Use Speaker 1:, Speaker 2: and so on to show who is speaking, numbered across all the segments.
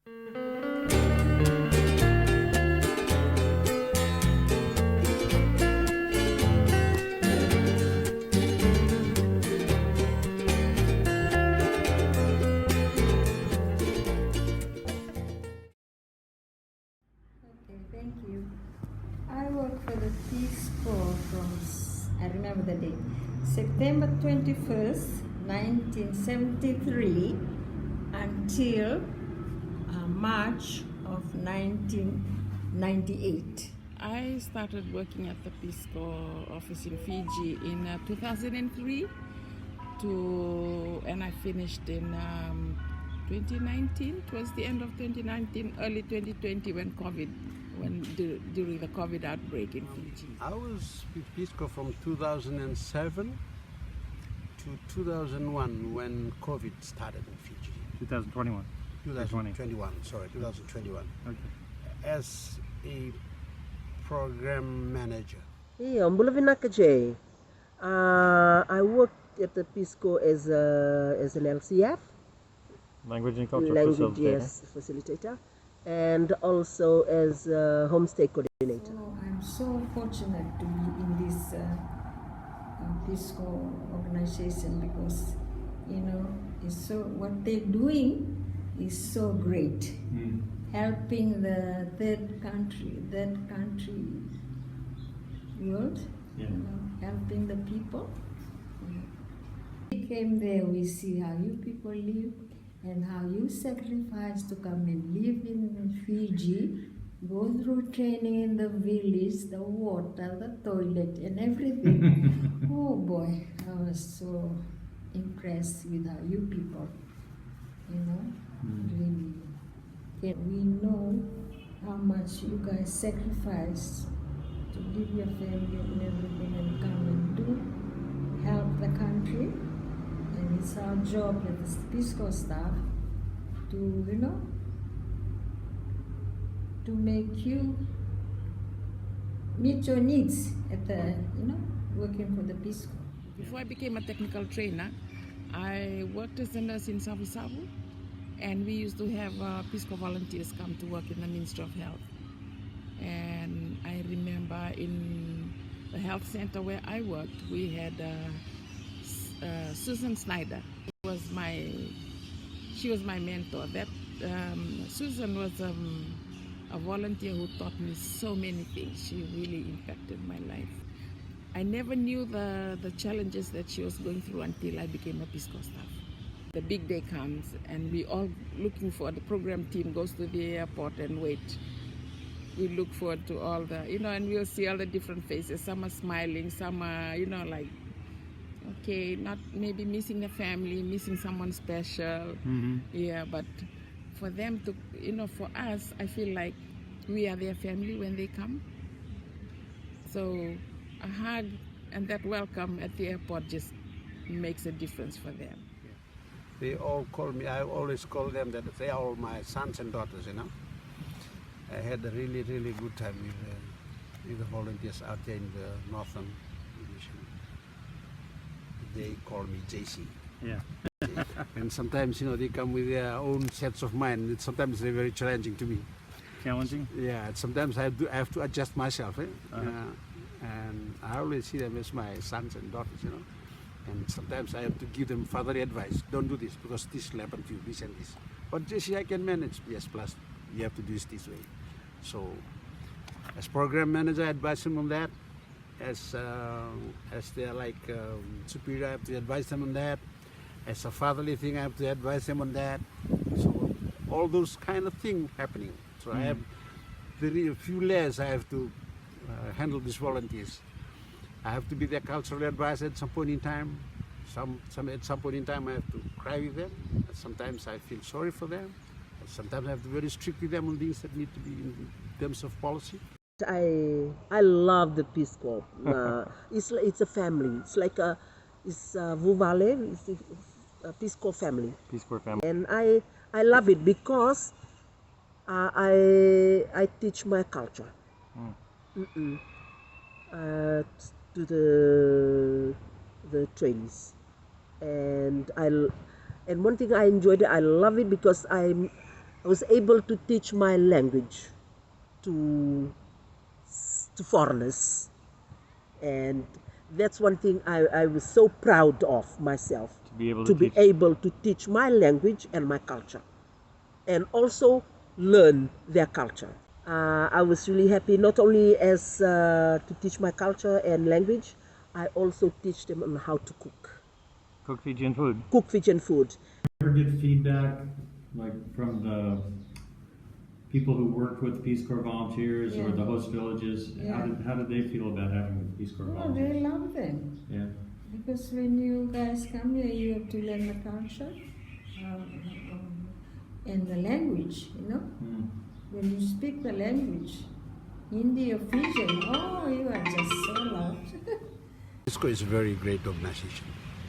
Speaker 1: Thank you. I work for the Peace Corps from, I remember the date, September 21st, 1973 until March of 1998.
Speaker 2: I started working at the Peace Corps office in Fiji in 2003 and I finished in 2019, towards the end of 2019, early 2020 during the COVID outbreak in Fiji.
Speaker 3: I was with Peace Corps from 2007 to 2001 when COVID started in Fiji.
Speaker 4: 2021.
Speaker 3: 2021, sorry, 2021.
Speaker 4: Okay.
Speaker 3: As a program manager.
Speaker 5: Yeah, I'm Bulavina Kajay. I worked at the Peace Corps as an LCF.
Speaker 4: Language and culture
Speaker 5: facilitator. And also as a homestay coordinator.
Speaker 1: Oh, I'm so fortunate to be in this Peace Corps organization because, it's so, what they're doing is so great. Helping the third country world, helping the people. We came there, we see how you people live and how you sacrifice to come and live in Fiji, go through training in the village, the water, the toilet and everything. Oh boy, I was so impressed with how you people, really. We know how much you guys sacrifice to leave your family and everything and come and help the country. And it's our job as the Peace Corps staff to, to make you meet your needs at the, working for the Peace Corps.
Speaker 2: Before I became a technical trainer, I worked as a nurse in Savu, and we used to have Peace Corps volunteers come to work in the Ministry of Health. And I remember in the health center where I worked, we had Susan Snyder. She was my mentor. Susan was a volunteer who taught me so many things. She really impacted my life. I never knew the challenges that she was going through until I became a Peace Corps staff. The big day comes and we all looking for, the program team goes to the airport and wait. We look forward to all the, and we'll see all the different faces. Some are smiling, some are, like, okay, not maybe missing the family, missing someone special. Yeah, but for them to, for us, I feel like we are their family when they come. So a hug and that welcome at the airport just makes a difference for them.
Speaker 3: They all call me, I always call them that they are all my sons and daughters, I had a really, really good time with the volunteers out there in the Northern Division. They call me JC.
Speaker 4: Yeah.
Speaker 3: And sometimes, they come with their own sets of mind. Sometimes they're very challenging to me.
Speaker 4: Challenging?
Speaker 3: Yeah, sometimes I have to adjust myself. And I always see them as my sons and daughters, And sometimes I have to give them fatherly advice. Don't do this because this will happen to you, this and this. But JC, I can manage. Yes, plus you have to do this way. So, as program manager, I advise them on that. As they're like superior, I have to advise them on that. As a fatherly thing, I have to advise them on that. So, all those kind of things happening. So, I have very few layers I have to handle these volunteers. I have to be their cultural advisor at some point in time. At some point in time, I have to cry with them. Sometimes I feel sorry for them. Sometimes I have to be very strict with them on things that need to be in terms of policy.
Speaker 5: I love the Peace Corps. It's a family. It's like it's Vuvale. It's a Peace Corps family.
Speaker 4: Peace Corps family.
Speaker 5: And I love it because I teach my culture to the trainees, and one thing I enjoyed it. I love it because I was able to teach my language to foreigners, and that's one thing I was so proud of myself,
Speaker 4: To be able
Speaker 5: to
Speaker 4: to
Speaker 5: be
Speaker 4: teach.
Speaker 5: able to teach my language and my culture, and also learn their culture. I was really happy not only as to teach my culture and language, I also teach them on how to cook
Speaker 4: Fijian food.
Speaker 5: Fijian food.
Speaker 4: Ever get feedback like from the people who worked with Peace Corps volunteers or
Speaker 1: Yeah.
Speaker 4: the host villages?
Speaker 1: Yeah.
Speaker 4: How did they feel about having the Peace Corps
Speaker 1: Oh,
Speaker 4: volunteers?
Speaker 1: they love them.
Speaker 4: Yeah.
Speaker 1: Because when you guys come here, you have to learn the culture and the language, you know.
Speaker 4: Mm.
Speaker 1: When you speak the language, Hindi or Fijian, oh, you are just so loved.
Speaker 3: Peace Corps is a very great organization.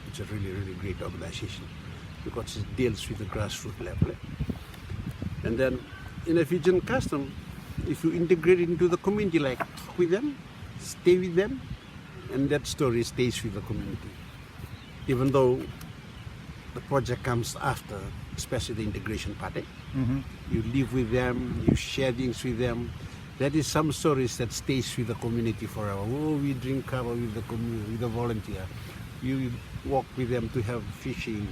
Speaker 3: It's a really, really great organization because it deals with the grassroots level. And then in a Fijian custom, if you integrate into the community, like talk with them, stay with them, and that story stays with the community. Even though the project comes after, especially the integration part. You live with them, you share things with them. That is some stories that stays with the community forever. Oh, we drink cover with the community, with the volunteer. You walk with them to have fishing.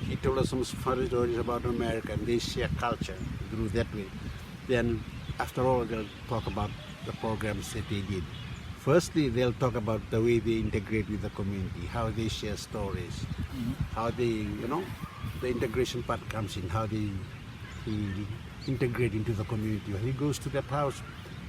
Speaker 3: He told us some funny stories about America, and they share culture through that way. Then, after all, they'll talk about the programs that they did. Firstly, they'll talk about the way they integrate with the community, how they share stories, how they, the integration part comes in, how he integrate into the community. He goes to that house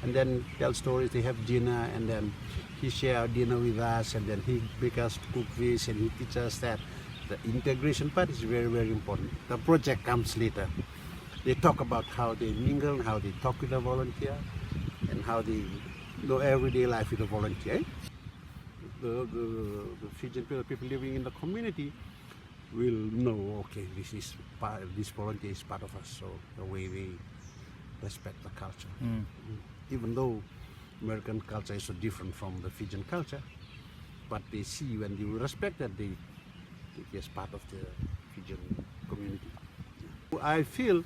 Speaker 3: and then tell stories. They have dinner, and then he share dinner with us, and then he make us cook this, and he teach us that. The integration part is very, very important. The project comes later. They talk about how they mingle, how they talk with the volunteer, and how they do everyday life with the volunteer. The Fijian people living in the community will know, okay, this volunteer is part of us, so the way they respect the culture. Even though American culture is so different from the Fijian culture, but they see when you respect that, they as part of the Fijian community. I feel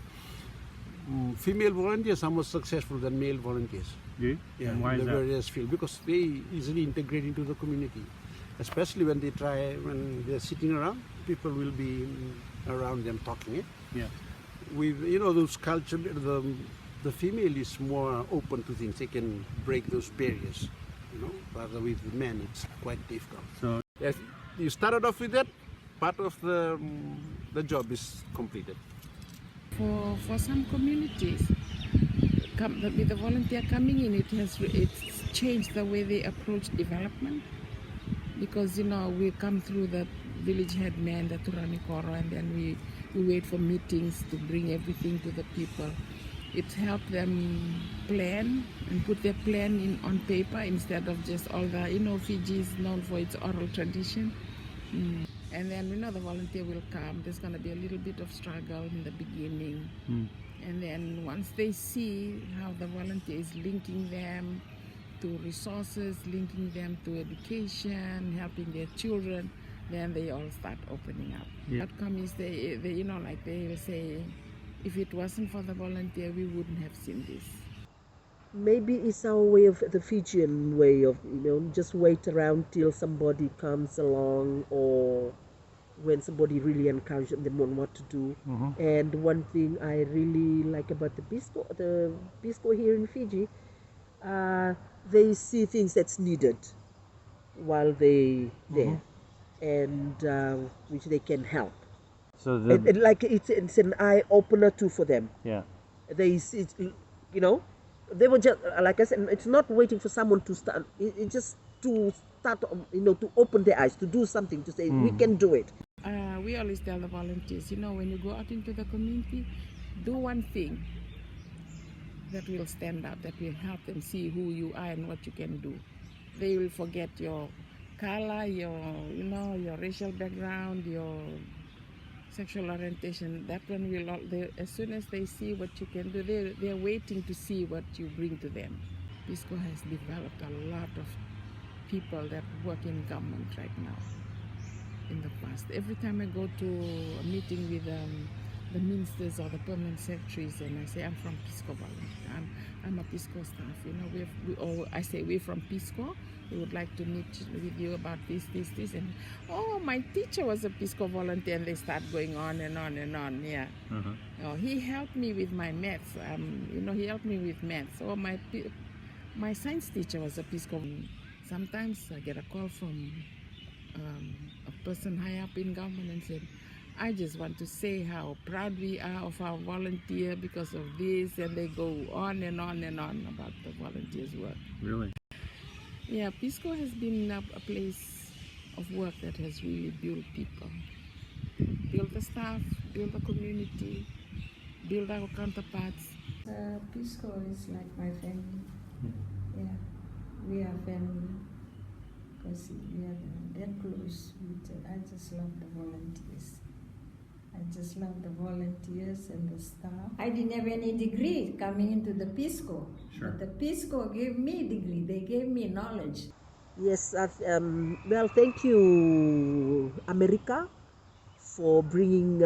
Speaker 3: female volunteers are more successful than male volunteers.
Speaker 4: Yeah? And why
Speaker 3: in
Speaker 4: is
Speaker 3: the
Speaker 4: that?
Speaker 3: various fields, because they easily integrate into the community, especially when they're sitting around, people will be around them talking.
Speaker 4: Yeah.
Speaker 3: With those culture, the female is more open to things. They can break those barriers, rather with the men it's quite difficult.
Speaker 4: So
Speaker 3: Yes, you started off with that, part of the job is completed.
Speaker 2: For some communities, with the volunteer coming in, it's changed the way they approach development, because we come through the village headman, the Turanikoro, and then we wait for meetings to bring everything to the people. It helped them plan and put their plan on paper instead of just all the, Fiji is known for its oral tradition. And then, the volunteer will come. There's going to be a little bit of struggle in the beginning. And then once they see how the volunteer is linking them to resources, linking them to education, helping their children, then they all start opening up.
Speaker 4: Yeah.
Speaker 2: Outcome is they will say, if it wasn't for the volunteer, we wouldn't have seen this.
Speaker 5: Maybe it's our way of the Fijian way of, just wait around till somebody comes along, or when somebody really encourages them on what to do. And one thing I really like about the Peace Corps here in Fiji, they see things that's needed while they there, and which they can help.
Speaker 4: so
Speaker 5: And like it's an eye opener too for them.
Speaker 4: yeah.
Speaker 5: They see, they were just, like I said, it's not waiting for someone to start. It's just to start, to open their eyes, to do something, to say we can do it.
Speaker 2: We always tell the volunteers, when you go out into the community, do one thing that will stand out, that will help them see who you are and what you can do. They will forget your color, your racial background, your sexual orientation. That one will, as soon as they see what you can do, they're waiting to see what you bring to them. Peace Corps has developed a lot of people that work in government right now. In the past, every time I go to a meeting with the ministers or the permanent secretaries, and I say I'm from Peace Corps volunteer. I'm a Peace Corps staff. You know, I say we're from Peace Corps. We would like to meet with you about this, and oh, my teacher was a Peace Corps volunteer, and they start going on and on and on. Yeah. Oh, he helped me with my maths. You know, he helped me with maths. Oh, my science teacher was a Peace Corps. Sometimes I get a call from a person high up in government and said, I just want to say how proud we are of our volunteer because of this, and they go on and on and on about the volunteers' work.
Speaker 4: Really?
Speaker 2: Yeah, Peace Corps has been a place of work that has really built people, built the staff, built the community, built our counterparts.
Speaker 1: Peace Corps is like my family. Yeah, we are family because we are that close. I just love the volunteers. I just love the volunteers and the staff. I didn't have any degree coming into the Peace Corps.
Speaker 4: Sure.
Speaker 1: But the Peace Corps gave me degree. They gave me knowledge.
Speaker 5: Yes, well, thank you, America, for bringing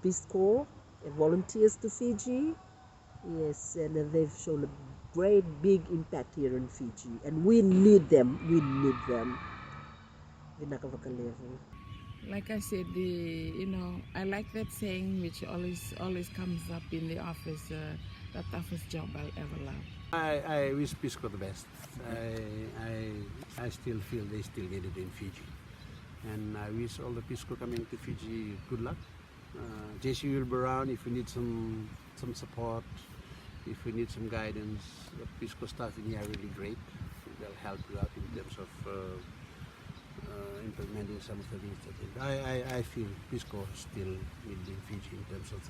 Speaker 5: Peace Corps and volunteers to Fiji. Yes, and they've shown a great big impact here in Fiji, and we need them. We need them.
Speaker 2: Like I said, I like that saying which always comes up in the office, the toughest job I'll ever love.
Speaker 3: I wish Peace Corps the best. I still feel they still get it in Fiji. And I wish all the Peace Corps coming to Fiji good luck. JC will be around if you need some support, if you need some guidance. The Peace Corps staff in here are really great. They'll help you out in terms of implementing some of the things that I feel Peace Corps still within Fiji in terms of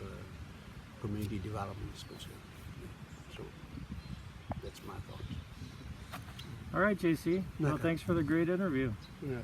Speaker 3: community development is concerned. So that's my thought.
Speaker 4: All right, JC. Well,
Speaker 3: Okay.
Speaker 4: thanks for the great interview.
Speaker 3: Yeah.